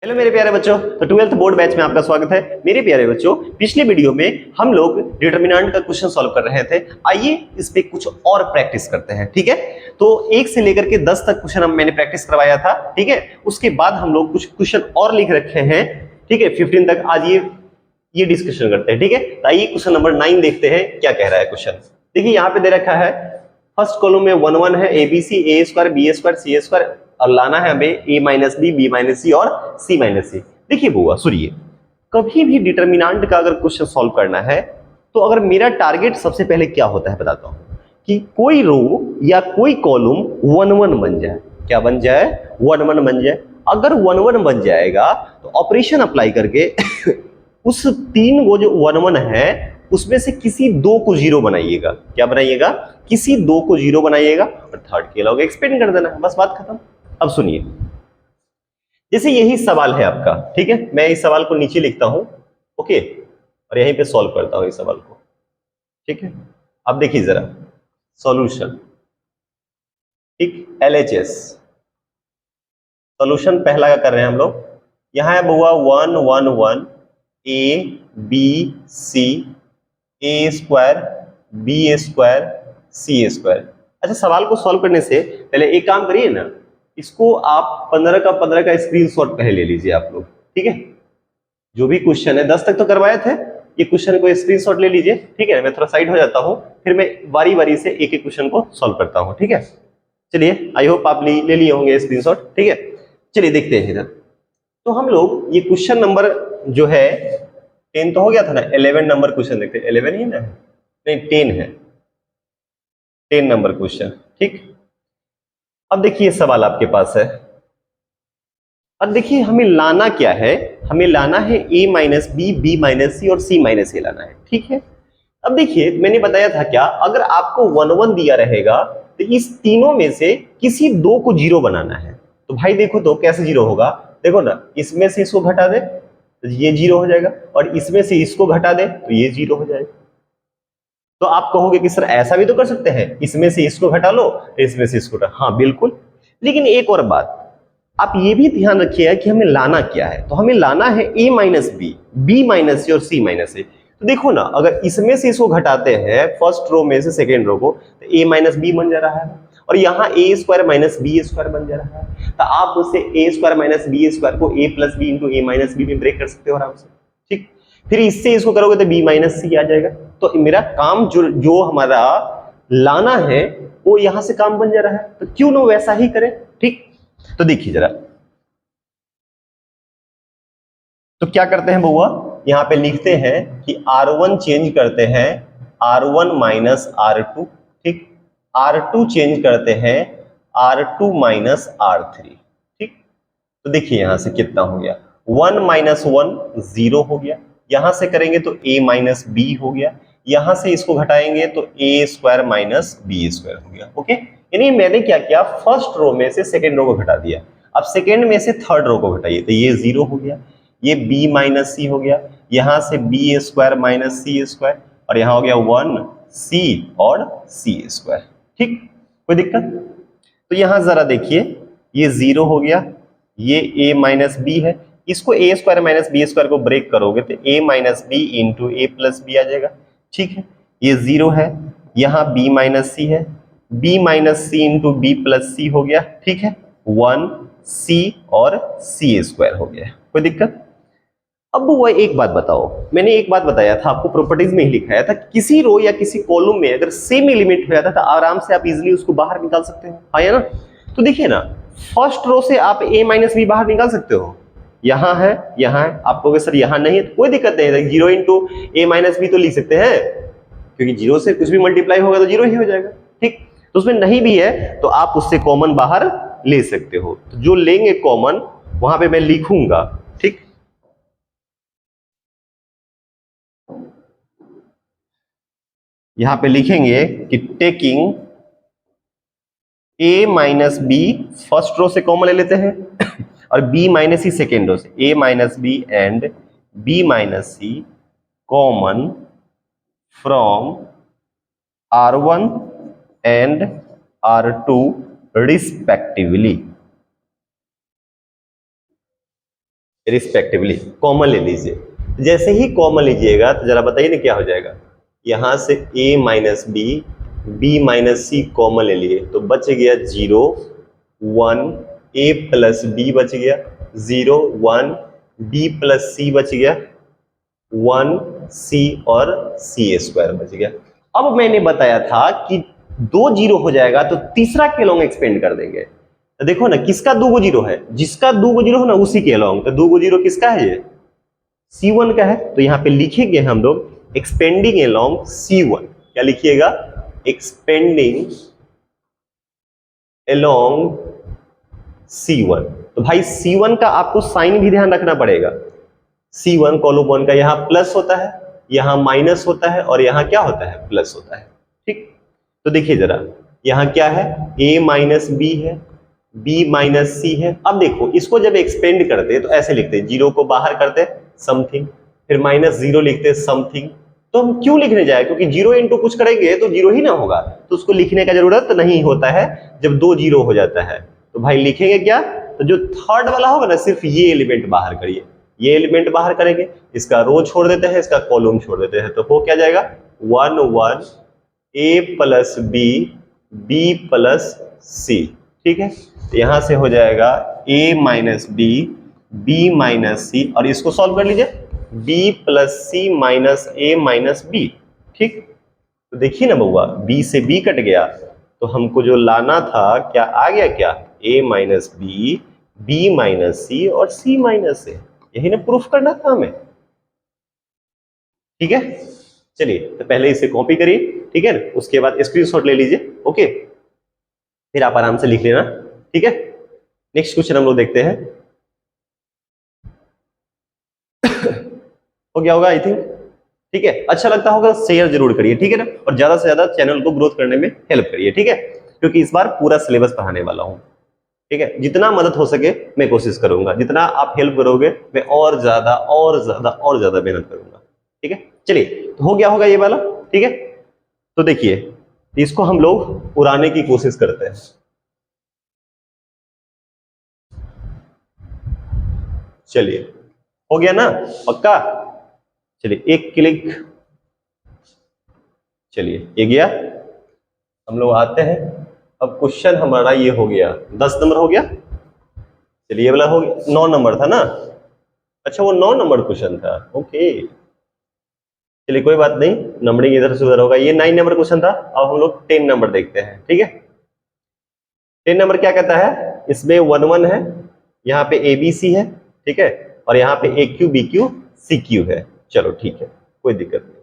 Hello मेरे प्यारे बच्चों, तो 12th बोर्ड बैच में आपका स्वागत है। मेरे प्यारे बच्चों, पिछले वीडियो में हम लोग डिटरमिनेंट का क्वेश्चन सॉल्व कर रहे थे। आइए इस पे कुछ और प्रैक्टिस करते हैं, ठीक है। तो 1 से लेकर के 10 तक क्वेश्चन मैंने प्रैक्टिस करवाया था, ठीक है। उसके बाद हम लोग कुछ क्वेश्चन और लिख रखे हैं, ठीक है, 15 तक। आज ये डिस्कशन करते हैं, ठीक है। तो आइए क्वेश्चन नंबर 9 देखते हैं क्या कह रहा है क्वेश्चन। देखिए यहाँ पे दे रखा है, फर्स्ट कॉलम में 1 1 है, ABC A square B square C square, और लाना है हमें A minus B, B minus C और C माइनस सी। देखिए बुआ सुनिए, कभी भी डिटरमिनेंट का अगर क्वेश्चन सॉल्व करना है तो अगर मेरा टारगेट सबसे पहले क्या होता है बताता हूं, कि कोई रो या कोई कॉलम 1 1 बन जाए। क्या बन जाए? 1 1 बन जाए। अगर 1 1 बन जाएगा तो ऑपरेशन अप्लाई करके उस 3 वो जो 1 1 है उसमें से किसी 2 को 0 बनाइएगा। क्या बनाइएगा? किसी 2 को 0 बनाइएगा और थर्ड के अलावा एक्सपेंड कर देना, बस बात खत्म। अब सुनिए, जैसे यही सवाल है आपका, ठीक है। मैं इस सवाल को नीचे लिखता हूं, ओके, और यहीं पे सॉल्व करता हूं इस सवाल को, ठीक है। अब देखिए जरा सॉल्यूशन, ठीक, LHS सॉल्यूशन पहला का कर रहे हैं हम लोग। यहां है बुआ 1 1 1 A B C A square B square C square. अच्छा, सवाल को सॉल्व करने से पहले एक काम करिए ना, इसको आप 15 का 15 का स्क्रीनशॉट पहले ले लीजिए आप लोग, ठीक है। जो भी क्वेश्चन है 10 तक तो करवाए थे, ये क्वेश्चन को स्क्रीनशॉट ले लीजिए, ठीक है। मैं थोड़ा साइड हो जाता हूं, फिर मैं बारी बारी से एक एक क्वेश्चन को सॉल्व करता हूं, ठीक है। चलिए, आई होप आप ले लिए होंगे स्क्रीनशॉट, ठीक है। चलिए देखते हैं इधर। तो हम लोग ये क्वेश्चन नंबर जो है 10 तो हो गया था ना, 11 नंबर क्वेश्चन देखते हैं। 11 ही ना, नहीं 10 है, 10 नंबर क्वेश्चन, ठीक। अब देखिए सवाल आपके पास है, और देखिए हमें लाना क्या है, हमें लाना है A minus B, B minus C और C माइनस ए लाना है, ठीक है। अब देखिए मैंने बताया था क्या, अगर आपको 1 1 दिया रहेगा तो इस तीनों में से किसी 2 को 0 बनाना है। तो भाई देखो तो कैसे 0 होगा, देखो ना, इसमें से इसको घटा दे तो ये 0 हो जाएगा, और इसमें से इसको घटा दे तो ये 0 हो जाएगा। तो आप कहोगे कि सर ऐसा भी तो कर सकते हैं, इसमें से इसको घटा लो, इसमें से इसको घटा। हाँ बिल्कुल, लेकिन एक और बात आप ये भी ध्यान रखिएगा कि हमें लाना क्या है। तो हमें लाना है A minus B, B minus C और C माइनस ए। तो देखो ना, अगर इसमें से इसको घटाते हैं फर्स्ट रो में से सेकेंड रो को, तो A माइनस बी बन जा रहा है, और यहाँ A square minus B square बन जा रहा है। तो आप उससे A square minus B square को A plus B into A minus B में ब्रेक कर सकते हो आराम से, ठीक। फिर इससे इसको करोगे तो B माइनस सी आ जाएगा। तो मेरा काम जो हमारा लाना है वो यहां से काम बन जा रहा है, तो क्यों ना वैसा ही करें, ठीक। तो देखिए जरा, तो क्या करते हैं बउआ, यहां पे लिखते हैं कि R1 चेंज करते हैं R1 माइनस R2, ठीक। R2 चेंज करते हैं R2 माइनस R3, ठीक। तो देखिए यहां से कितना हो गया, 1 माइनस 1 0 हो गया। यहां से करेंगे तो A माइनस बी हो गया, यहां से इसको घटाएंगे तो A square minus B square हो गया, ओके। यानी मैंने क्या किया, फर्स्ट रो में से सेकेंड रो को घटा दिया। अब सेकेंड में से थर्ड रो को घटाइए, तो ये 0 हो गया, ये B माइनस सी हो गया, यहां से B स्क्वायर माइनस सी स्क्वायर, और यहां हो गया 1 C और C स्क्वायर, ठीक। कोई दिक्कत? तो यहां जरा देखिए, ये 0 हो गया, ये A माइनस बी है, इसको A square minus B square को ब्रेक करोगे तो A minus B into A plus B आ जाएगा, ठीक है। ये 0 है, यहाँ B माइनस सी है, B minus C into B plus सी हो गया, ठीक है। 1 C और C स्क्वायर हो गया। कोई दिक्कत? अब वो एक बात बताओ, मैंने एक बात बताया था आपको, प्रॉपर्टीज में ही लिखाया था, किसी रो या किसी कॉलम में अगर सेम एलिमेंट हो जाता है तो आराम से आप इजीली उसको बाहर निकाल सकते हो, हाँ या ना। तो देखिए ना, फर्स्ट रो से आप A माइनस बी बाहर निकाल सकते हो, यहाँ है, यहाँ है। आप कहोगे सर यहाँ नहीं है, तो कोई दिक्कत नहीं है, 0 इंटू A माइनस बी तो लिख सकते हैं, क्योंकि 0 से कुछ भी मल्टीप्लाई होगा तो 0 ही हो जाएगा, ठीक। तो उसमें नहीं भी है तो आप उससे कॉमन बाहर ले सकते हो। तो जो लेंगे कॉमन वहां पे मैं लिखूंगा, ठीक। यहां पे लिखेंगे कि taking A minus B, first row से कॉमन ले लेते हैं, और B minus C second row से, A minus B and B minus C common from R1 and R2 respectively. Respectively. Common ले लीजिए, जैसे ही कॉमन लीजिएगा तो जरा बताइए ना क्या हो जाएगा। यहां से a minus B minus C common ले लिए तो बच गया 0 1, a प्लस बी बच गया 0 1, b प्लस सी बच गया 1, c और सी स्क्वायर बच गया। अब मैंने बताया था कि 2 जीरो हो जाएगा तो तीसरा के लॉन्ग एक्सपेंड कर देंगे। तो देखो ना किसका 2 जीरो है, जिसका 2 जीरो है ना उसी के लॉन्ग। तो 2 जीरो किसका है, ये C1 का है। तो यहां पे लिखेंगे हम लोग एक्सपेंडिंग अलोंग C1। क्या लिखिएगा, एक्सपेंडिंग अलोंग C1। तो भाई C1 का आपको साइन भी ध्यान रखना पड़ेगा। C1 कॉलम 1 का यहां प्लस होता है, यहां माइनस होता है और यहां क्या होता है, प्लस होता है। ठीक, तो देखिए जरा यहां क्या है, a माइनस बी है, b माइनस सी है। अब देखो इसको जब एक्सपेंड करते तो ऐसे लिखते, जीरो को बाहर करते समथिंग, फिर माइनस 0 लिखते समथिंग। तो हम क्यों लिखने जाए, क्योंकि 0 इंटू कुछ करेंगे तो 0 ही ना होगा, तो उसको लिखने का जरूरत नहीं होता है जब 2 जीरो हो जाता है। तो भाई लिखेंगे क्या, तो जो थर्ड वाला होगा ना सिर्फ ये एलिमेंट बाहर करिए, ये एलिमेंट बाहर करेंगे, इसका रो छोड़ देते हैं, इसका कॉलम छोड़ देते हैं, तो हो क्या जाएगा 1 1 a प्लस बी प्लस सी। ठीक है, तो यहां से हो जाएगा a minus B minus C, और इसको सॉल्व कर लीजिए b प्लस सी माइनस ए माइनस बी। ठीक, तो देखिए ना बउआ b से b कट गया, तो हमको जो लाना था क्या आ गया, क्या a minus B minus C और c माइनस ए। यही ना प्रूफ करना था हमें। ठीक है, चलिए तो पहले इसे कॉपी करिए, ठीक है ना, उसके बाद स्क्रीनशॉट ले लीजिए। ओके, फिर आप आराम से लिख लेना। ठीक है, नेक्स्ट क्वेश्चन हम लोग देखते हैं। हो गया होगा आई थिंक। ठीक है, अच्छा लगता होगा शेयर जरूर करिए, ठीक है ना, और ज्यादा से ज्यादा चैनल को ग्रोथ करने में हेल्प करिए। ठीक है, क्योंकि इस बार पूरा सिलेबस पढ़ाने वाला हूं। ठीक है, जितना मदद हो सके मैं कोशिश करूंगा, जितना आप हेल्प करोगे मैं और ज्यादा और ज्यादा और ज्यादा मेहनत करूंगा। ठीक है, चलिए तो हो गया होगा ये वाला। ठीक है, तो देखिए इसको हम लोग उड़ाने की कोशिश करते हैं। चलिए हो गया ना पक्का, चलिए एक क्लिक, चलिए ये गया। हम लोग आते हैं, अब क्वेश्चन हमारा ये हो गया 10 नंबर हो गया। चलिए ये वाला हो गया, 9 नंबर था ना, अच्छा वो 9 नंबर क्वेश्चन था। ओके चलिए कोई बात नहीं, नंबरिंग इधर से उधर होगा। ये 9 नंबर क्वेश्चन था। अब हम लोग 10 नंबर देखते हैं। ठीक है, 10 नंबर क्या कहता है, इसमें 1 1 है, यहाँ पे ए बी सी है, ठीक है, और यहाँ पे A cube B cube C cube है। चलो ठीक है, कोई दिक्कत नहीं।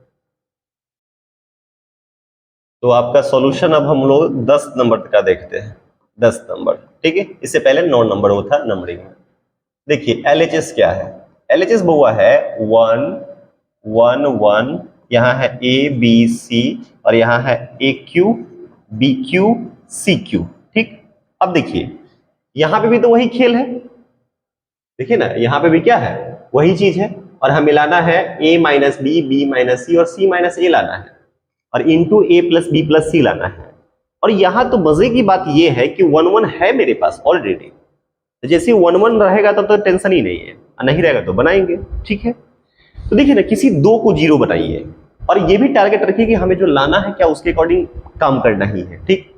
तो आपका सॉल्यूशन अब हम लोग 10 नंबर का देखते हैं। 10 नंबर, ठीक है, इससे पहले 9 नंबर वो था नंबरिंग में। देखिए एलएचएस क्या है, एलएचएस बुआ है 1 1 1, यहाँ है ए बी सी और यहाँ है A cube B cube C cube. ठीक, अब देखिए यहाँ पे भी तो वही खेल है, देखिए ना यहाँ पे भी क्या है, वही चीज है, और हमें लाना है a minus B minus C और c माइनस ए लाना है, और into A plus B plus सी लाना है। और यहाँ तो मजे की बात यह है कि 1 1 है मेरे पास ऑलरेडी, जैसे 1 1 रहेगा तब तो टेंशन ही नहीं है, नहीं रहेगा तो बनाएंगे। ठीक है, तो देखिए ना किसी 2 को 0 बनाइए, और ये भी टारगेट रखिए कि हमें जो लाना है क्या उसके अकॉर्डिंग काम करना ही है। ठीक,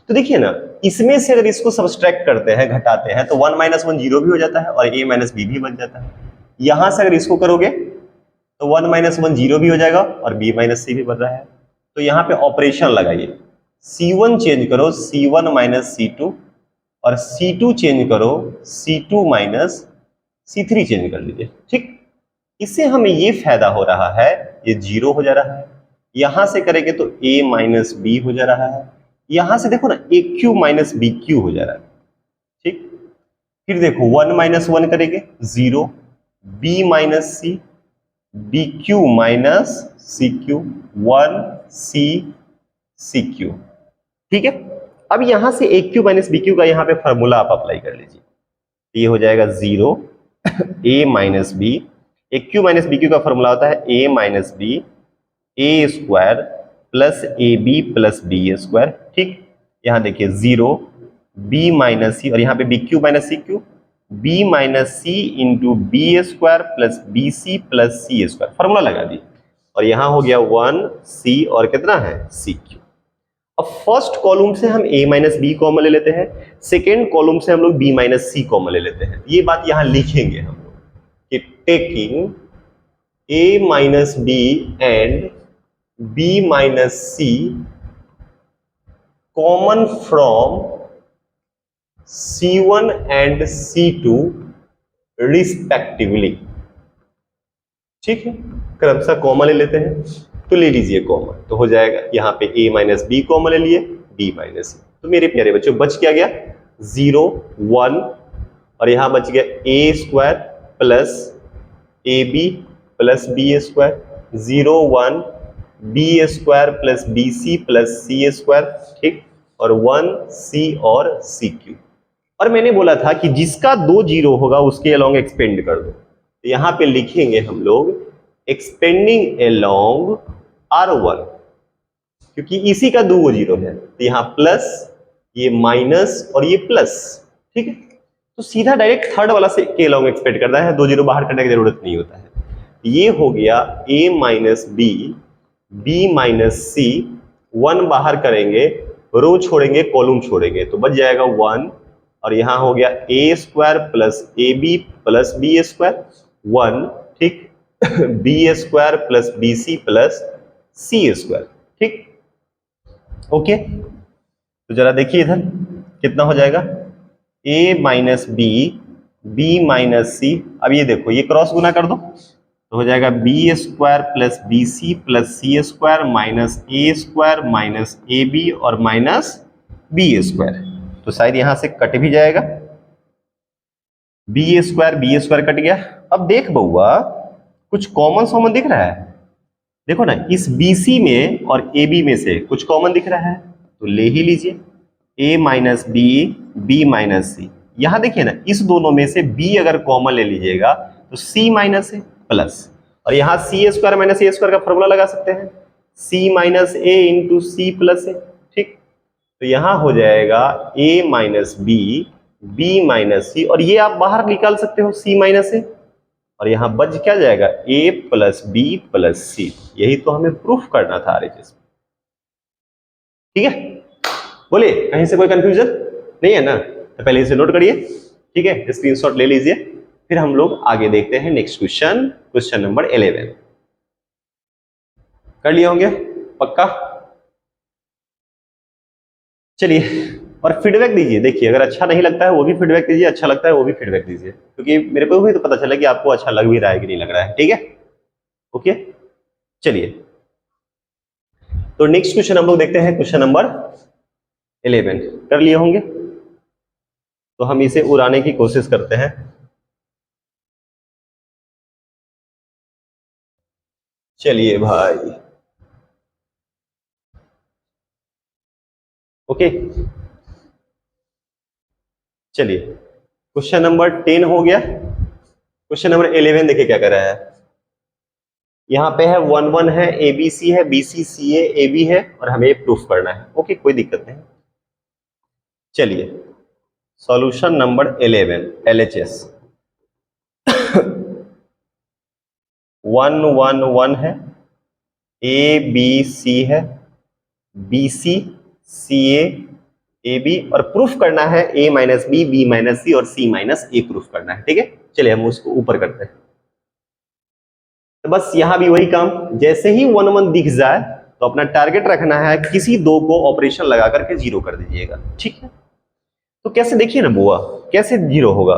तो देखिए ना इसमें से अगर इसको सब्सट्रैक्ट करते हैं, घटाते हैं, तो 1 माइनस 1 जीरो भी हो जाता है और a माइनस बी भी बन जाता है। यहां से अगर इसको करोगे तो 1 माइनस 1 जीरो भी हो जाएगा और b माइनस सी भी बन रहा है। तो यहाँ पे ऑपरेशन लगाइए, c1 चेंज करो c1 माइनस c2, और c2 चेंज करो c2 माइनस c3 चेंज कर लीजिए। ठीक, इससे हमें ये फायदा हो रहा है, ये 0 हो जा रहा है, यहां से करेंगे तो a माइनस बी हो जा रहा है, यहां से देखो ना ए क्यू माइनस बी क्यू हो जा रहा है। ठीक, फिर देखो 1 माइनस 1 करेंगे 0, B minus C, B cube minus C cube, 1 C C cube. ठीक है, अब यहां से A cube minus B cube का यहां पे फॉर्मूला आप अप्लाई कर लीजिए, ये हो जाएगा 0 A minus B, A cube minus B cube का फॉर्मूला होता है A minus B A square plus A B plus B square. ठीक, यहां देखिए 0 बी माइनस सी और यहाँ पे B cube minus C cube, B minus C into B square plus B C plus सी square, formula लगा दी। और यहां हो गया 1 सी और कितना है सी क्यू। अब फर्स्ट कॉलम से हम a माइनस बी कॉमन ले लेते हैं, सेकेंड कॉलम से हम लोग b माइनस सी कॉमन ले लेते हैं। ये बात यहां लिखेंगे हम लोग कि taking a minus B and b minus C common from C1 and C2 respectively. ठीक है, क्रमशः कॉमन ले लेते हैं, तो ले लीजिए कॉमन, तो हो जाएगा यहाँ पे a माइनस बी कॉमन ले लिए, b माइनस सी। तो मेरे प्यारे बच्चों बच क्या गया 0 1, और यहाँ बच गया a square plus A B plus B square, 0 1 b square plus B C plus C square. ठीक, और 1 सी और सी क्यू। और मैंने बोला था कि जिसका 2 जीरो होगा उसके अलोंग एक्सपेंड कर दो, तो यहां पे लिखेंगे हम लोग एक्सपेंडिंग अलोंग R1, क्योंकि इसी का 2 जीरो है, तो यहां प्लस, ये माइनस और ये प्लस। ठीक है, तो सीधा डायरेक्ट थर्ड वाला से के अलोंग एक्सपेंड करता है, 2 जीरो बाहर करने की जरूरत नहीं होता है। ये हो गया a minus B, B minus सी, 1 बाहर करेंगे, रो छोड़ेंगे कॉलम छोड़ेंगे, तो बच जाएगा 1, और यहां हो गया a square plus A B plus B square 1। ठीक, B square plus B C plus सी स्क्वायर। ठीक, ओके, तो जरा देखिए इधर कितना हो जाएगा a minus B, B minus C. अब ये देखो ये क्रॉस गुना कर दो, तो हो जाएगा b square plus B C plus C square minus A square minus a B और माइनस बी स्क्वायर। तो शायद यहां से कट भी जाएगा, बी स्क्वायर कट गया। अब देख बउआ कुछ कॉमन सॉमन दिख रहा है, देखो ना इस BC में और AB में से कुछ कॉमन दिख रहा है, तो ले ही लीजिए a minus B, B minus C. यहां देखिए ना इस दोनों में से b अगर कॉमन ले लीजिएगा तो c माइनस ए प्लस, और यहां सी स्क्वायर माइनस ए स्क्वायर का फॉर्मूला लगा सकते हैं, c minus A into C plus A. ठीक, तो यहां हो जाएगा a minus B, B minus C, और ये आप बाहर निकाल सकते हो c माइनस ए, और यहां बच क्या जाएगा a प्लस बी प्लस सी। यही तो हमें प्रूफ करना था RHS में। ठीक है, बोलिए कहीं से कोई कंफ्यूजन नहीं है ना, तो पहले इसे नोट करिए। ठीक है, स्क्रीनशॉट ले लीजिए, फिर हम लोग आगे देखते हैं नेक्स्ट क्वेश्चन, क्वेश्चन नंबर 11। कर लिए होंगे पक्का? चलिए, और फीडबैक दीजिए। देखिए अगर अच्छा नहीं लगता है वो भी फीडबैक दीजिए, अच्छा लगता है वो भी फीडबैक दीजिए, क्योंकि मेरे को भी तो पता चला कि आपको अच्छा लग भी रहा है कि नहीं लग रहा है। ठीक है, ओके, चलिए तो नेक्स्ट क्वेश्चन हम लोग देखते हैं, क्वेश्चन नंबर 11। कर लिए होंगे, तो हम इसे उड़ाने की कोशिश करते हैं। चलिए भाई, ओके, चलिए क्वेश्चन नंबर 10 हो गया। क्वेश्चन नंबर 11 देखिए क्या कर रहा है। यहाँ पे है 1 1 है, ए बी सी है, B C C A B है, और हमें प्रूफ करना है। ओके, कोई दिक्कत नहीं। चलिए सॉल्यूशन नंबर 11 LHS 1 1 1 है, ए बी सी है, B C C A B, और प्रूफ करना है a minus B, B minus C और c माइनस ए प्रूफ करना है। ठीक है, चलिए हम उसको ऊपर करते हैं। तो बस यहां भी वही काम, जैसे ही 1 1 दिख जाए तो अपना टारगेट रखना है किसी दो को ऑपरेशन लगा करके जीरो कर दीजिएगा। ठीक है, तो कैसे देखिए ना बुआ कैसे जीरो होगा।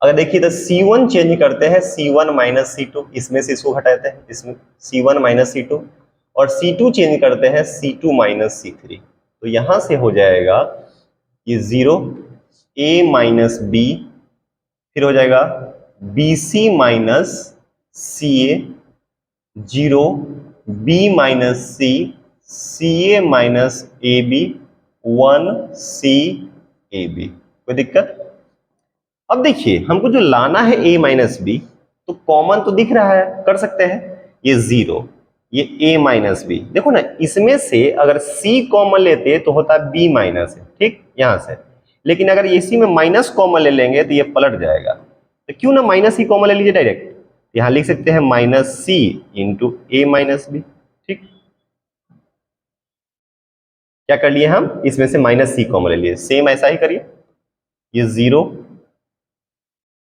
अगर देखिए तो C1 चेंज करते हैं C1 माइनस C2, इसमें से इसको घटाते हैं, इसमें C1 माइनस C2, और C2 चेंज करते हैं C2 माइनस C3, तो यहां से हो जाएगा ये 0 a माइनस बी, फिर हो जाएगा BC minus CA, 0 B minus C, CA minus AB, 1 C AB। कोई दिक्कत? अब देखिए हमको जो लाना है a माइनस बी, तो कॉमन तो दिख रहा है, कर सकते हैं, ये 0, ये a माइनस बी। देखो ना इसमें से अगर c कॉमन लेते तो होता b माइनस है। ठीक, यहां से लेकिन अगर इसी में माइनस कॉमन ले लेंगे तो ये पलट जाएगा, तो क्यों ना माइनस ही कॉमन ले लीजिए डायरेक्ट। यहां लिख सकते हैं माइनस सी इंटू ए माइनस बी। ठीक, क्या कर लिए हम, इसमें से माइनस सी कॉमन ले लिए, सेम ऐसा ही करिए, ये 0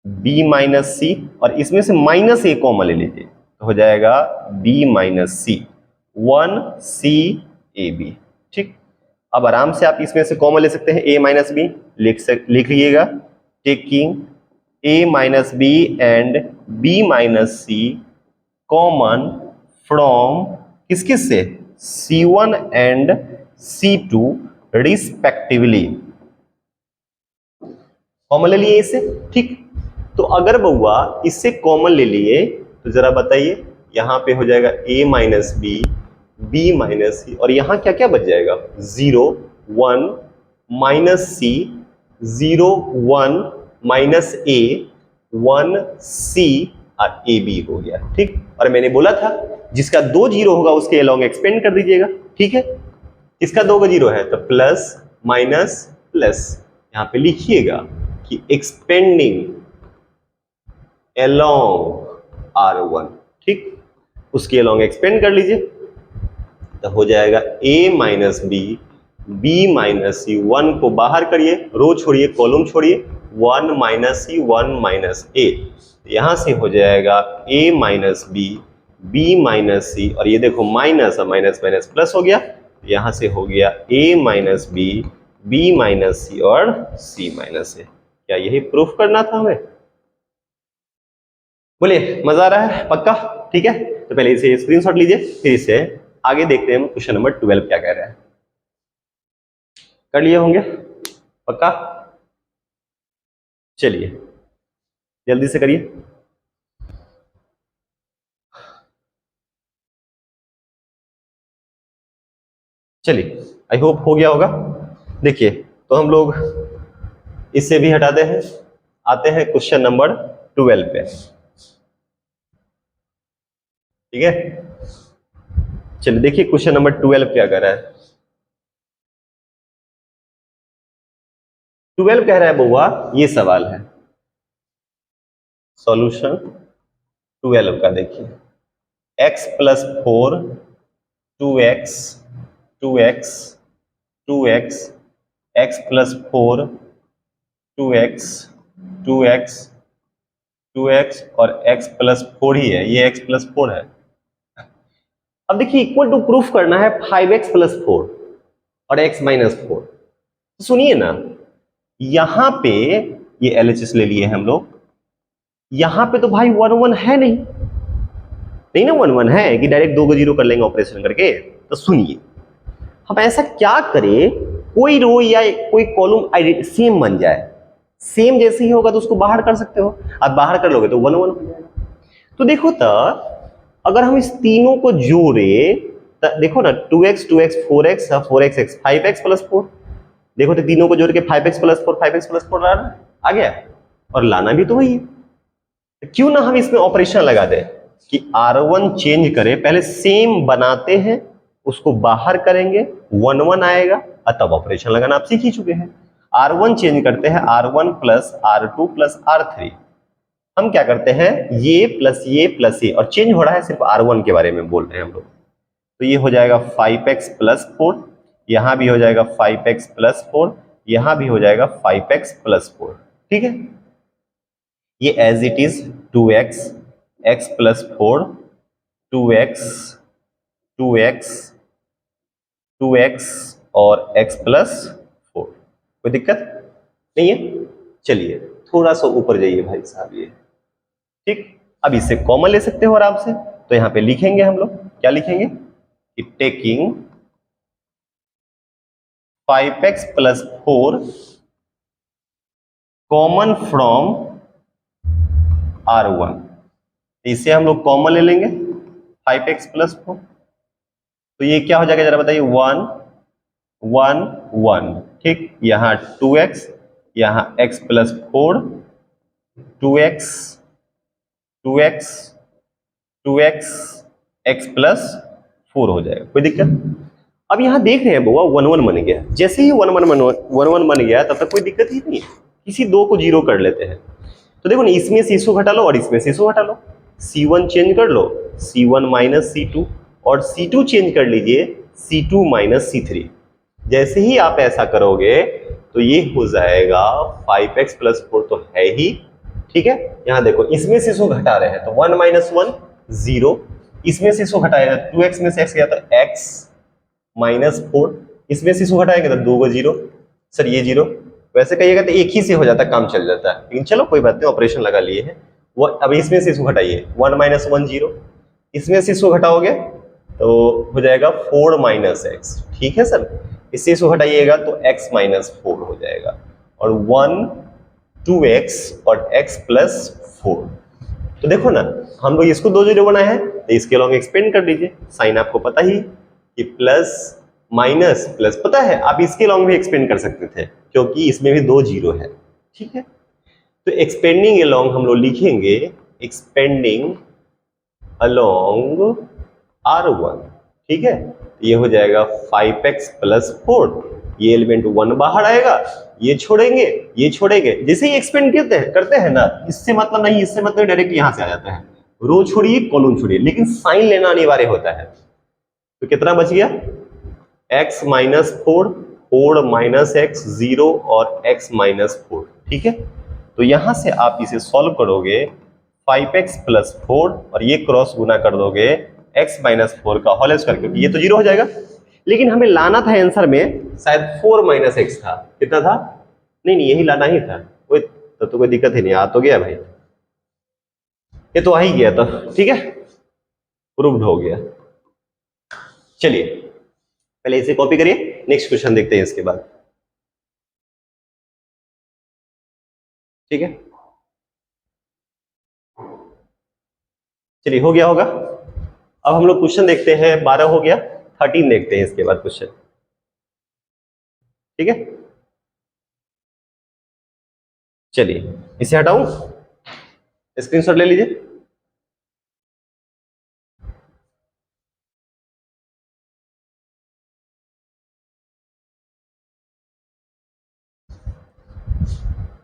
बी माइनस सी और इसमें से माइनस ए कॉमन ले लीजिए तो हो जाएगा बी माइनस सी 1 सी ए बी। ठीक, अब आराम से आप इसमें से कॉमन ले सकते हैं ए माइनस बी, लिख लीजिएगा taking a minus B and b minus C common from किस किस से, C1 and C2 respectively. Common ले लिए इसे। ठीक, तो अगर बउआ इससे कॉमन ले लिए तो जरा बताइए, यहां पे हो जाएगा a minus B, B minus C और यहां क्या क्या बच जाएगा, 0 1 माइनस सी, 0 1 माइनस ए, 1 सी और ए बी हो गया। ठीक, और मैंने बोला था जिसका 2 जीरो होगा उसके अलोंग एक्सपेंड कर दीजिएगा। ठीक है, इसका 2 का जीरो है तो प्लस माइनस प्लस, यहां पे लिखिएगा कि एक्सपेंडिंग अलोंग R1। ठीक, उसके अलोंग एक्सपेंड कर लीजिए तो हो जाएगा a minus B, B minus सी, 1 को बाहर करिए, रो छोड़िए कॉलम छोड़िए, 1 माइनस सी 1 माइनस ए, यहां से हो जाएगा a minus B, B minus C और ये देखो माइनस और माइनस माइनस प्लस हो गया, यहां से हो गया a minus B, B minus C और c माइनस ए। क्या यही प्रूफ करना था हमें? बोलिए मजा आ रहा है पक्का? ठीक है, तो पहले इसे स्क्रीनशॉट लीजिए, फिर इसे आगे देखते हैं क्वेश्चन नंबर 12 क्या कह रहा है। कर लिए होंगे पक्का? चलिए जल्दी से करिए। चलिए आई होप हो गया होगा। देखिए तो हम लोग इससे भी हटाते हैं, आते हैं क्वेश्चन नंबर 12 पे। ठीक है, चलिए देखिए क्वेश्चन नंबर 12 क्या कह रहा है। 12 कह रहा है बउआ, ये सवाल है सॉल्यूशन 12 का। देखिए x plus 4 2x 2x 2x x plus 4 2x 2x 2x और x प्लस 4 ही है, ये x प्लस 4 है। अब देखिए इक्वल टू प्रूफ करना है 5x प्लस 4 और x माइनस 4। तो सुनिए ना, यहां पे ये LHS ले लिए हम लोग, यहां पे तो भाई 1 1 है नहीं, नहीं ना 1 1 है कि डायरेक्ट 2 को 0 कर लेंगे ऑपरेशन करके। तो सुनिए हम ऐसा क्या करें, कोई रो या कोई कॉलम सेम बन जाए, सेम जैसे ही होगा तो उसको बाहर कर सकते हो, आप बाहर कर लोगे तो 1 1 हो जाएगा। तो देखो तो अगर हम इस तीनों को जोड़े तो देखो ना 2x 2x 4x 4x x 5x plus 4, देखो तो तीनों को जोड़ के 5x प्लस 4 5x प्लस 4 आ गया, और लाना भी तो वही है। तो क्यों ना हम इसमें ऑपरेशन लगा दें कि R1 चेंज करें, पहले सेम बनाते हैं उसको बाहर करेंगे 1 1 आएगा और तब ऑपरेशन लगाना आप सीख ही चुके हैं। R1 चेंज करते हैं R1 plus R2 plus R3, हम क्या करते हैं ये प्लस ये और चेंज हो रहा है सिर्फ R1 के बारे में बोल रहे हैं हम लोग। तो ये हो जाएगा 5x प्लस 4, यहां भी हो जाएगा 5x प्लस 4, यहां भी हो जाएगा 5x प्लस 4। ठीक है, ये as it is 2x x plus 4 2x 2x 2x और x प्लस 4, कोई दिक्कत नहीं है। चलिए थोड़ा सा ऊपर जाइए भाई साहब, ये ठीक, अब इसे कॉमन ले सकते हो आराम से, तो यहां पे लिखेंगे हम लोग, क्या लिखेंगे कि taking 5x plus 4 common from R1, इसे हम लोग कॉमन ले लेंगे 5x प्लस 4, तो ये क्या हो जाएगा जरा बताइए 1 1 1। ठीक, यहां 2x, यहां x plus 4 2x 2x 2x x plus 4 हो जाएगा, कोई दिक्कत। अब यहाँ देख रहे हैं बुआ 1 1 बन गया, जैसे ही 1 1 बन गया तब तक कोई दिक्कत ही नहीं है, किसी दो को जीरो कर लेते हैं। तो देखो ना, इसमें से इसको घटा लो और इसमें से इसको घटा लो, C1 चेंज कर लो C1 माइनस C2 और C2 चेंज कर लीजिए C2 माइनस C3। जैसे ही आप ऐसा करोगे तो ये हो जाएगा 5x प्लस 4 तो है ही, ठीक है। यहाँ देखो इसमें से इसको घटा रहे हैं तो 1 माइनस 1 0, इसमें से इसको घटाएगा 2x में से x गया तो x माइनस 4, इसमें से इसको घटाएंगे तो 2 को 0, सर ये 0, वैसे कहिएगा तो एक ही से हो जाता, काम चल जाता है, लेकिन चलो कोई बात नहीं, ऑपरेशन लगा लिए हैं। वो अब इसमें से इसको घटाइए 1 माइनस 1 0, इसमें से इसको घटाओगे तो हो जाएगा 4 माइनस एक्स, ठीक है सर। इससे इसको घटाइएगा तो x माइनस 4 हो जाएगा और 1 2x और x प्लस 4। तो देखो ना, हम लोग इसको 2 0 बनाए हैं तो इसके लॉन्ग एक्सपेंड कर दीजिए, साइन आपको पता ही कि प्लस माइनस प्लस, पता है आप इसके लॉन्ग भी एक्सपेंड कर सकते थे क्योंकि इसमें भी 2 0 है, ठीक है। तो एक्सपेंडिंग अलोंग हम लोग लिखेंगे एक्सपेंडिंग अलोंग R1, ठीक है। ये हो जाएगा 5x प्लस 4, ये एलिमेंट 1 बाहर आएगा, ये छोड़ेंगे ये छोड़ेंगे, जैसे ही एक्सपेंड करते हैं ना, इससे मतलब नहीं, इससे मतलब डायरेक्ट यहां से आ जाता है, रो छोड़िए कॉलम छोड़िए, लेकिन साइन लेना अनिवार्य होता है। तो कितना बच गया x माइनस 4, 4 माइनस एक्स 0 और x माइनस 4, ठीक है। तो यहां से आप इसे सॉल्व करोगे 5x प्लस 4 और ये क्रॉस गुना कर दोगे x माइनस 4 का होल स्क्वायर, क्योंकि ये तो 0 हो जाएगा, लेकिन हमें लाना था आंसर में शायद 4 माइनस एक्स था, कितना था, नहीं यही लाना ही था, कोई तो कोई दिक्कत ही नहीं, आ तो गया भाई, ये तो आ ही गया था, ठीक है, प्रूव्ड हो गया। चलिए पहले इसे कॉपी करिए, नेक्स्ट क्वेश्चन देखते हैं इसके बाद, ठीक है। चलिए हो गया होगा। अब हम लोग क्वेश्चन देखते हैं, 12 हो गया, 13 देखते हैं इसके बाद क्वेश्चन, ठीक है। चलिए इसे हटाऊं, स्क्रीनशॉट ले लीजिए।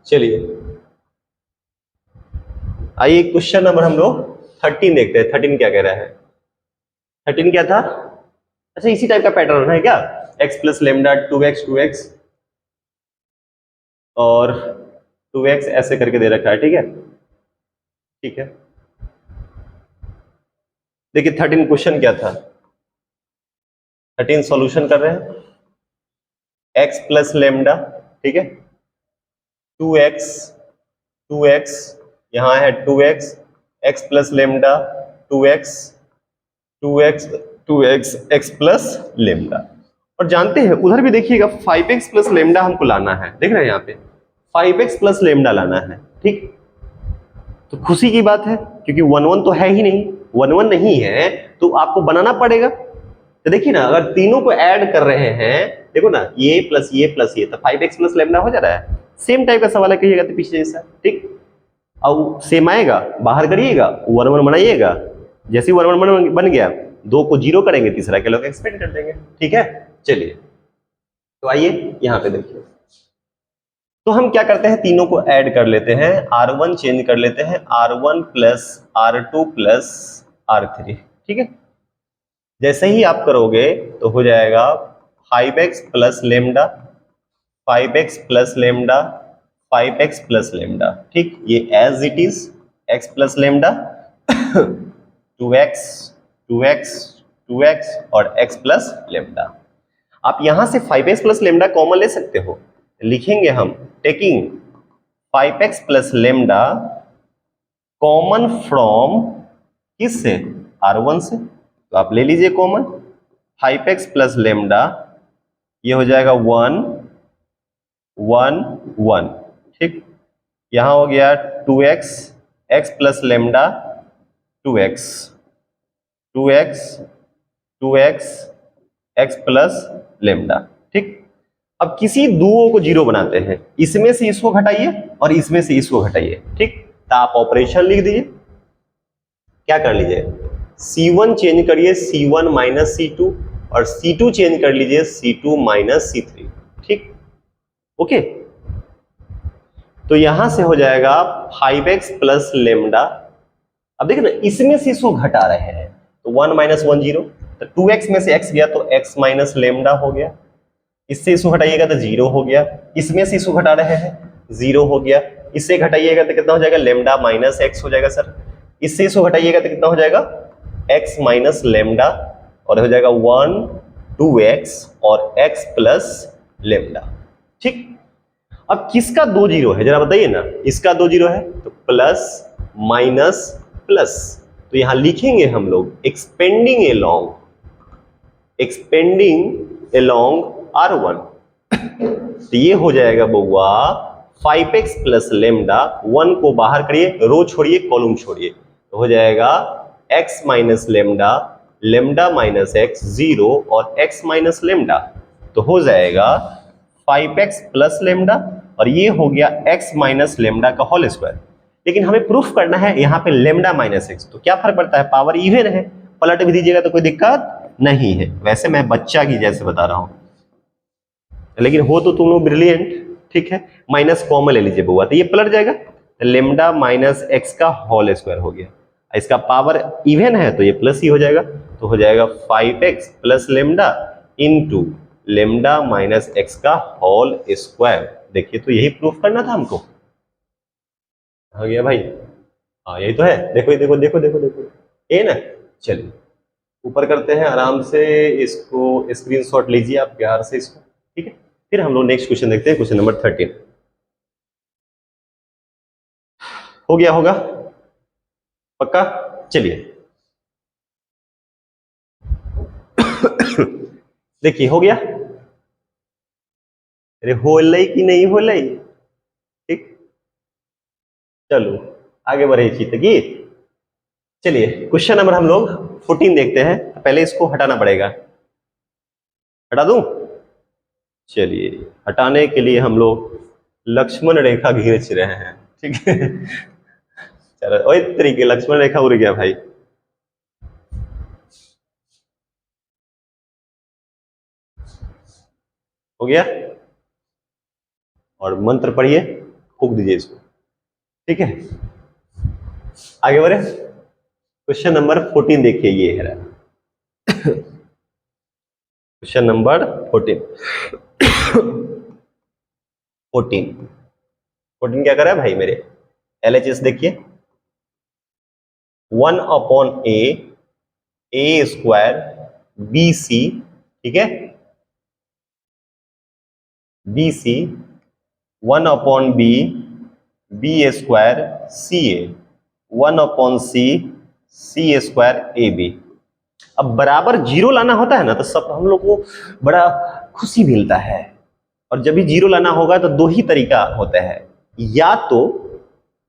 चलिए आइए क्वेश्चन नंबर हम लोग 13 देखते हैं। 13 क्या कह रहा है, 13 क्या था, अच्छा इसी टाइप का पैटर्न है क्या, x प्लस लेमडा 2x और 2x ऐसे करके दे रखा है, ठीक है, ठीक है। देखिए 13 क्वेश्चन क्या था, 13 सॉल्यूशन कर रहे हैं, x प्लस लेमडा, ठीक है, 2x यहां है 2x, x plus lambda 2x x plus lambda, और जानते हैं उधर भी देखिएगा 5x प्लस लेमडा हमको लाना है, देख रहे हैं यहाँ पे 5x प्लस लेमडा लाना है, ठीक। तो खुशी की बात है क्योंकि 1 1 तो है ही नहीं, 1 1 नहीं है तो आपको बनाना पड़ेगा। तो देखिए ना, अगर तीनों को ऐड कर रहे हैं, देखो ना ये प्लस ये तो 5x प्लस लेमडा हो जा रहा है, सेम टाइप का सवाल है, कहिएगा तो पीछे जैसा, ठीक। अब सेम आएगा, बाहर करिएगा 1 1 बनाइएगा, जैसे 1 1 बन गया 2 को 0 करेंगे, तीसरा के लोग एक्सपेंड कर देंगे, ठीक है। चलिए तो आइए यहाँ पे देखिए, तो हम क्या करते हैं, तीनों को ऐड कर लेते हैं, R1 चेंज कर लेते हैं R1 plus R2 plus R3, ठीक है। जैसे ही आप करोगे तो हो जाएगा 5x plus lambda 5x plus lambda 5x plus lambda, ठीक, ये as it is x plus lambda 2x और x प्लस लेमडा। आप यहां से 5x प्लस लेमडा कॉमन ले सकते हो, लिखेंगे हम taking 5x plus lambda common from किससे, R1 से, तो आप ले लीजिए कॉमन 5x प्लस लेमडा, ये हो जाएगा 1 1 1, ठीक। यहां हो गया 2x x plus lambda 2x x plus lambda, ठीक। अब किसी दुओ को 0 बनाते हैं, इसमें से इसको घटाइए और इसमें से इसको घटाइए, ठीक। तो आप ऑपरेशन लिख दीजिए, क्या कर लीजिए, C1 चेंज करिए C1 माइनस C2 और C2 चेंज कर लीजिए C2 माइनस C3, ठीक, ओके। तो यहां से हो जाएगा 5x प्लस लेमडा। अब देखिए ना, इसमें से इसको घटा रहे हैं तो 1 माइनस 1 0, तो 2x में से x गया तो x माइनस लेमडा हो गया, इससे इसको घटाइएगा तो 0 हो गया, इसमें से इसको घटा रहे हैं 0 हो गया, इससे घटाइएगा तो कितना हो जाएगा, लेमडा माइनस x हो जाएगा सर, इससे इसको घटाइएगा तो कितना हो जाएगा, x माइनस लेमडा, और हो जाएगा 1 2x और x प्लस लेमडा, ठीक। अब किसका 2 0 है जरा बताइए ना, इसका 2 0 है तो प्लस माइनस प्लस, तो यहां लिखेंगे हम लोग एक्सपेंडिंग अलोंग R1, तो ये हो जाएगा बउआ 5x प्लस लेमडा, 1 को बाहर करिए, रो छोड़िए कॉलम छोड़िए, तो हो जाएगा x minus lambda, lambda minus x 0 और x माइनस लेमडा, तो हो जाएगा 5x प्लस लेमडा, और ये हो गया x माइनस लेमडा का होल स्क्वायर। लेकिन हमें प्रूफ करना है यहाँ पे लेमडा माइनस x, तो क्या फर्क पड़ता है, पावर इवन है, पलट भी दीजिएगा तो कोई दिक्कत नहीं है। वैसे मैं बच्चा की जैसे बता रहा हूं, लेकिन हो तो तुम लोग ब्रिलियंट, ठीक है। माइनस कॉमन ले लीजिए बउआ, तो ये पलट जाएगा, तो लेमडा माइनस एक्स का होल स्क्वायर हो गया, इसका पावर इवन है तो ये प्लस ही हो जाएगा, तो हो जाएगा 5x plus lambda into lambda minus x का होल स्क्वायर। देखिए, तो यही प्रूफ करना था हमको, हो गया भाई, हाँ यही तो है, देखो देखो देखो देखो देखो, ये ना। चलिए ऊपर करते हैं आराम से, इसको स्क्रीनशॉट लीजिए आप प्यार से इसको, ठीक है। फिर हम लोग नेक्स्ट क्वेश्चन देखते हैं, क्वेश्चन नंबर 13 हो गया होगा पक्का। चलिए देखिए हो गया, अरे होलई कि नहीं होलई, ठीक, चलो आगे बढ़े चीज की। चलिए क्वेश्चन नंबर हम लोग 14 देखते हैं, तो पहले इसको हटाना पड़ेगा, हटा दूं। चलिए हटाने के लिए हम लोग लक्ष्मण रेखा खींच रहे हैं, ठीक है। चलो वही तरीके लक्ष्मण रेखा उड़ गया भाई, हो गया, और मंत्र पढ़िए, फूक दीजिए इसको, ठीक है। आगे बढ़े, क्वेश्चन नंबर 14 देखिए, ये है क्वेश्चन नंबर 14 क्या कर रहा है भाई मेरे, LHS देखिए, 1/a स्क्वायर BC, ठीक है, BC 1/b B square CA 1/c C square AB। अब बराबर जीरो लाना होता है ना, तो सब हम लोग को बड़ा खुशी मिलता है, और जब भी जीरो लाना होगा तो दो ही तरीका होता है, या तो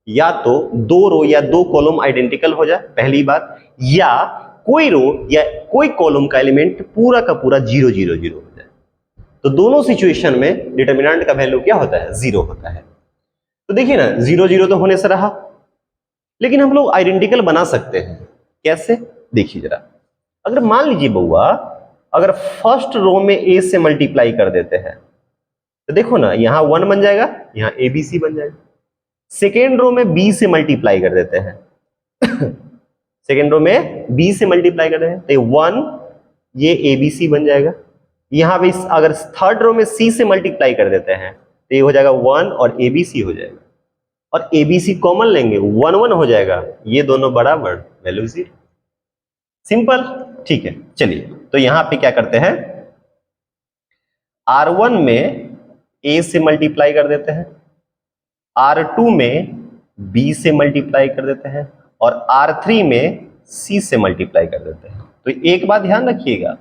दो रो या दो कॉलम आइडेंटिकल हो जाए, पहली बात, या कोई रो या कोई कॉलम का एलिमेंट पूरा का पूरा 0 0 0 हो जाए, तो दोनों सिचुएशन में डिटर्मिनेंट का वैल्यू क्या होता है, 0 होता है। तो देखिए ना 0 0 तो होने से रहा, लेकिन हम लोग आइडेंटिकल बना सकते हैं, कैसे देखिए जरा। अगर मान लीजिए बउआ, अगर फर्स्ट रो में ए से मल्टीप्लाई कर देते हैं, तो देखो ना यहां 1 बन जाएगा, यहां ABC बन जाएगा। सेकेंड रो में बी से मल्टीप्लाई कर देते हैं सेकेंड रो में बी से मल्टीप्लाई कर रहे हैं तो 1 ये ABC बन जाएगा। यहां पे अगर थर्ड रो में सी से मल्टीप्लाई कर देते हैं तो ये हो जाएगा 1 और ABC हो जाएगा, और ABC कॉमन लेंगे 1 1 हो जाएगा, ये दोनों बराबर, वैल्यू 0, सिंपल, ठीक है। चलिए तो यहां पे क्या करते हैं, R1 में A से मल्टीप्लाई कर देते हैं, R2 में B से मल्टीप्लाई कर देते हैं, और R3 में C से मल्टीप्लाई कर देते हैं। तो एक बात ध्यान रखिएगा,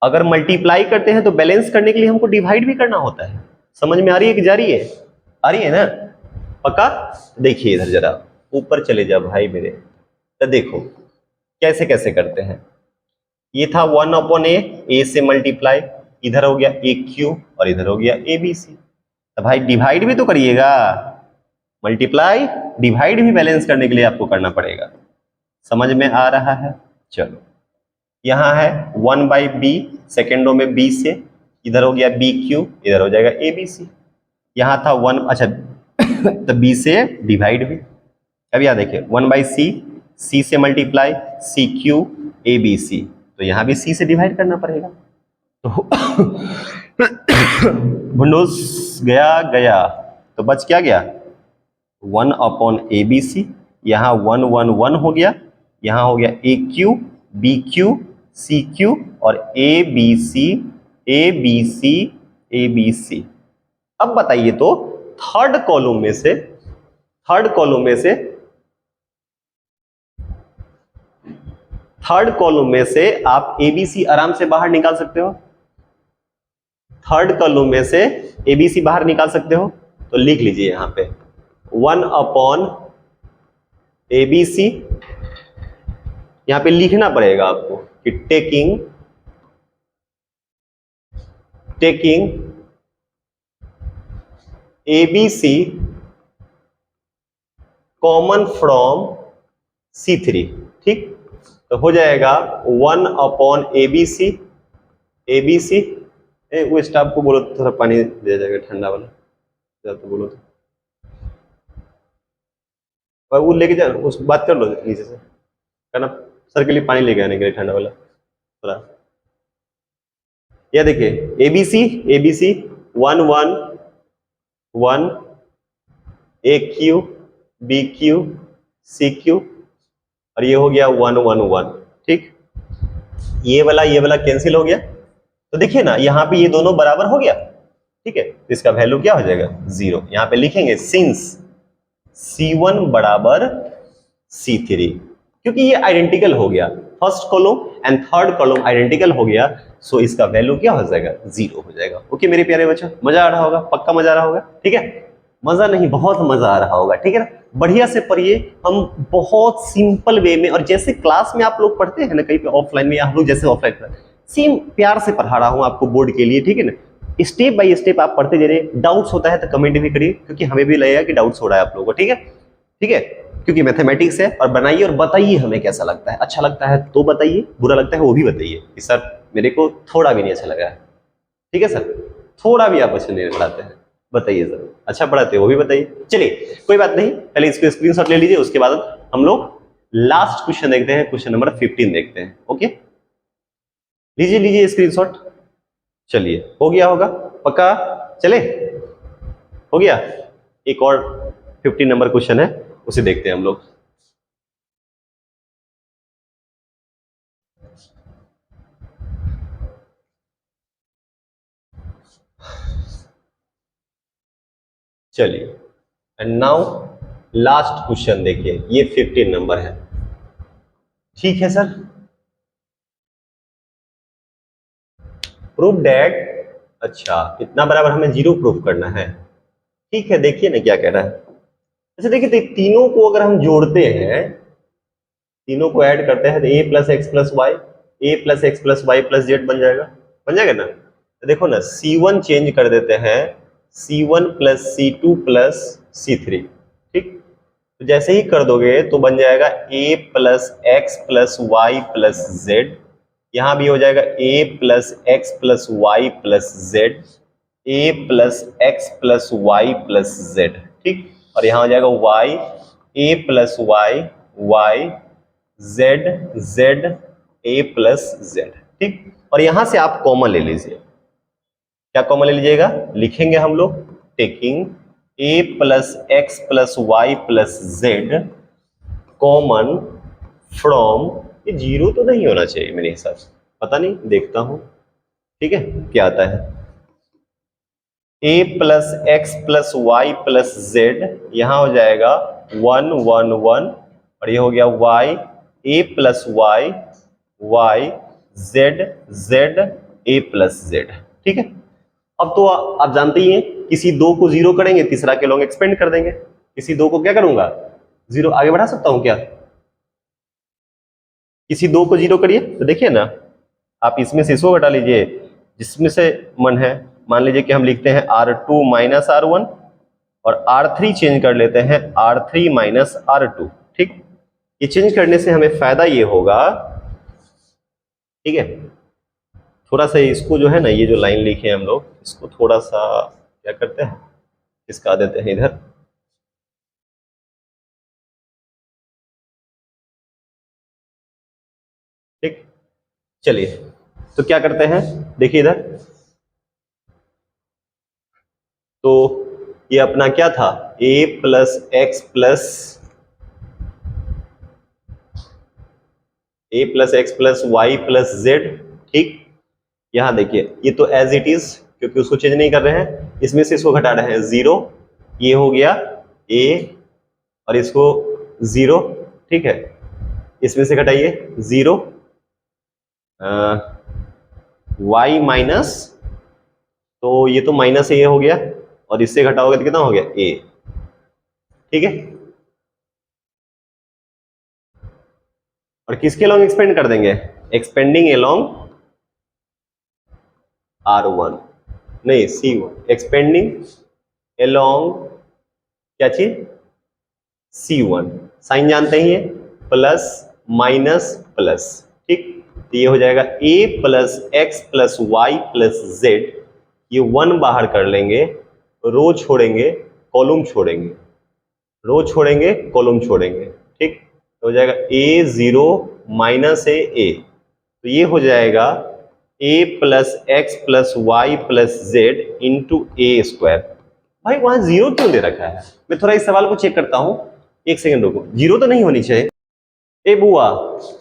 अगर मल्टीप्लाई करते हैं तो बैलेंस करने के लिए हमको डिवाइड भी करना होता है। समझ में आ रही है कि जा रही है, आ रही है ना पक्का। देखिए इधर जरा ऊपर चले जाओ भाई मेरे, तो देखो कैसे कैसे करते हैं। ये था 1/a, A से मल्टीप्लाई, इधर हो गया AQ और इधर हो गया ABC। तो भाई डिवाइड भी तो करिएगा, मल्टीप्लाई डिवाइड भी बैलेंस करने के लिए आपको करना पड़ेगा। समझ में आ रहा है, चलो यहाँ है 1/b, सेकेंडों में b से, इधर हो गया BQ, इधर हो जाएगा ABC। यहाँ था 1, अच्छा तो b से डिवाइड भी। अब यहाँ देखिए 1/c, c से मल्टीप्लाई CQ ABC, तो यहाँ भी c से डिवाइड करना पड़ेगा। तो भुंडोस गया गया, तो बच क्या गया 1/ABC, यहाँ 1 1 1 हो गया, यहाँ हो गया AQ BQ CQ और ABC ABC ABC। अब बताइए तो थर्ड कॉलम में से आप ABC आराम से बाहर निकाल सकते हो। थर्ड कॉलम में से ABC बाहर निकाल सकते हो, तो लिख लीजिए यहां पे 1/ABC। यहां पे लिखना पड़ेगा आपको कि taking ABC common from C3, ठीक। तो हो जाएगा 1/ABC। वो स्टाफ को बोलो तो थोड़ा पानी दे जाएगा ठंडा वाला, तो बोलो तो, और वो लेके जा, उस बात कर लो नीचे से, कहना सर के लिए पानी लेके आने के लिए ठंडा वाला थोड़ा। यह देखिए ABC 1 1 1 AQ BQ CQ और ये हो गया 1 1 1, ठीक। ये वाला कैंसिल हो गया, तो देखिए ना यहाँ पे ये दोनों बराबर हो गया, ठीक है। तो इसका वैल्यू क्या हो जाएगा 0। यहाँ पे लिखेंगे सिंस C1 बराबर C3, क्योंकि ये आइडेंटिकल हो गया, first column and third column identical हो गया, सो इसका वैल्यू क्या हो जाएगा 0 हो जाएगा। ओके मेरे प्यारे बच्चों, मजा आ रहा होगा, पक्का मजा आ रहा होगा, ठीक है। मजा नहीं, बहुत मजा आ रहा होगा, ठीक है ना। बढ़िया से पढ़िए, हम बहुत सिंपल वे में, और जैसे क्लास में आप लोग पढ़ते हैं ना कहीं पे ऑफलाइन में, हम लोग जैसे ऑफलाइन पढ़ते हैं, सेम प्यार से पढ़ा रहा हूं आपको बोर्ड के लिए, ठीक है ना। स्टेप बाय स्टेप आप पढ़ते जा रहे। डाउट्स होता है तो कमेंट भी करिए, क्योंकि हमें भी लगेगा कि डाउट्स हो रहा है आप लोगों को, ठीक है, ठीक है। क्योंकि मैथमेटिक्स है, और बनाइए और बताइए हमें कैसा लगता है। अच्छा लगता है तो बताइए, बुरा लगता है वो भी बताइए कि सर मेरे को थोड़ा भी नहीं अच्छा लगा है, ठीक है सर, थोड़ा भी आप अच्छे नहीं पढ़ाते हैं, बताइए सर, अच्छा पढ़ाते हैं वो भी बताइए। चलिए कोई बात नहीं, पहले इसको स्क्रीनशॉट ले लीजिए, उसके बाद हम लोग लास्ट क्वेश्चन देखते हैं, क्वेश्चन नंबर 15 देखते हैं। ओके लीजिए स्क्रीनशॉट। चलिए हो गया होगा पक्का, चले हो गया। एक और 15 नंबर क्वेश्चन है, उसे देखते हैं हम लोग। चलिए एंड नाउ लास्ट क्वेश्चन देखिए, ये 15 नंबर है, ठीक है सर। प्रूव दैट, अच्छा इतना बराबर हमें 0 प्रूव करना है, ठीक है। देखिए ना क्या कह रहा है। अच्छा देखिए, तो तीनों को अगर हम जोड़ते हैं, तीनों को ऐड करते हैं, तो a plus x plus y, a plus x plus Y plus z बन जाएगा ना। तो देखो ना C1 चेंज कर देते हैं, C1 plus C2 plus C3, ठीक। तो जैसे ही कर दोगे तो बन जाएगा a plus x plus Y plus z, यहां भी हो जाएगा a plus x plus Y plus z, a plus x plus Y plus z, ठीक। और यहां हो जाएगा y a plus y y z z a plus z, ठीक। और यहां से आप कॉमन ले लीजिए, क्या कॉमन ले लीजिएगा, लिखेंगे हम लोग taking a plus x plus Y plus z common from, ये 0 तो नहीं होना चाहिए मेरे हिसाब से, पता नहीं देखता हूं, ठीक है क्या आता है। a plus x plus Y plus z, यहां हो जाएगा 1 1 1, और ये हो गया y a plus y y z z a plus z, ठीक है। अब तो आप जानते ही हैं, किसी दो को 0 करेंगे, तीसरा के लॉन्ग एक्सपेंड कर देंगे, किसी दो को क्या करूंगा 0 आगे बढ़ा सकता हूं क्या, किसी दो को 0 करिए तो देखिए ना, आप इसमें से इसको घटा लीजिए जिसमें से मन है। मान लीजिए कि हम लिखते हैं R2 माइनस R1 और R3 चेंज कर लेते हैं R3 माइनस R2, ठीक। ये चेंज करने से हमें फायदा ये होगा ठीक है। थोड़ा सा इसको जो है ना, ये जो लाइन लिखे हैं हम लोग, इसको थोड़ा सा क्या करते हैं, इसका देते हैं इधर। ठीक, चलिए तो क्या करते हैं, देखिए इधर, तो ये अपना क्या था, a plus x plus Y plus z. ठीक, यहां देखिए ये तो एज इट इज, क्योंकि उसको चेंज नहीं कर रहे हैं, इसमें से इसको घटा रहे हैं, जीरो, ये हो गया a और इसको जीरो। ठीक है, इसमें से घटाइए जीरो, y माइनस, तो ये तो माइनस ए हो गया, और इससे घटाओगे तो कितना हो गया a। ठीक है, और किसके लॉन्ग एक्सपेंड कर देंगे, एक्सपेंडिंग एलोंग R1, नहीं C1, एक्सपेंडिंग एलोंग क्या चीज, C1, साइन जानते ही है, प्लस माइनस प्लस। ठीक, तो ये हो जाएगा a plus x plus Y plus z, ये 1 बाहर कर लेंगे, रो छोड़ेंगे कॉलम छोड़ेंगे, रो छोड़ेंगे कॉलम छोड़ेंगे। ठीक, तो हो जाएगा a0 माइनस a, तो ये हो जाएगा a plus x plus Y plus z into a square. भाई वहां जीरो क्यों दे रखा है, मैं थोड़ा इस सवाल को चेक करता हूं, एक सेकंड रुको, जीरो तो नहीं होनी चाहिए। ए बुआ,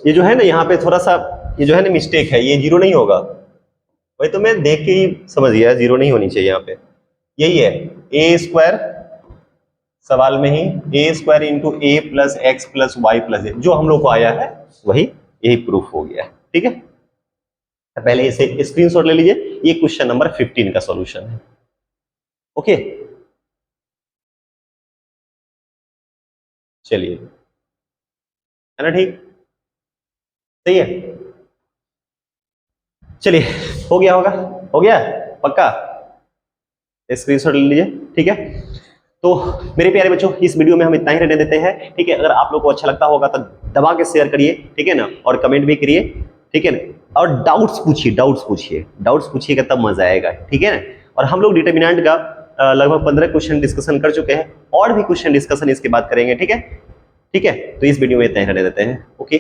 ये जो है ना यहाँ पे थोड़ा सा, ये जो है ना मिस्टेक है, ये जीरो नहीं होगा। भाई तो मैं देख के ही समझ गया जीरो नहीं होनी चाहिए यहाँ पे, यही है ए स्क्वायर, सवाल में ही A square into A plus x plus Y plus Z, जो हम लोग को आया है वही, यही प्रूफ हो गया। ठीक है, तो पहले इसे स्क्रीनशॉट ले लीजिए, ये क्वेश्चन नंबर 15 का सॉल्यूशन है। ओके, चलिए, है ना, ठीक, सही है, चलिए, हो गया होगा, हो गया पक्का, स्क्रीनशॉट ले लीजिए। ठीक है, तो मेरे प्यारे बच्चों इस वीडियो में हम इतना ही रहने देते हैं। ठीक है, अगर आप लोग को अच्छा लगता होगा तो दबा के शेयर करिए, ठीक है ना, और कमेंट भी करिए, ठीक है ना, और डाउट्स पूछिए, डाउट्स पूछिएगा तब मजा आएगा। ठीक है ना, और हम लोग डिटर्मिनेंट का लगभग 15 क्वेश्चन डिस्कशन कर चुके हैं, और भी क्वेश्चन डिस्कशन इसके बाद करेंगे। ठीक है, ठीक है, तो इस वीडियो में इतना ही रहने देते हैं। ओके।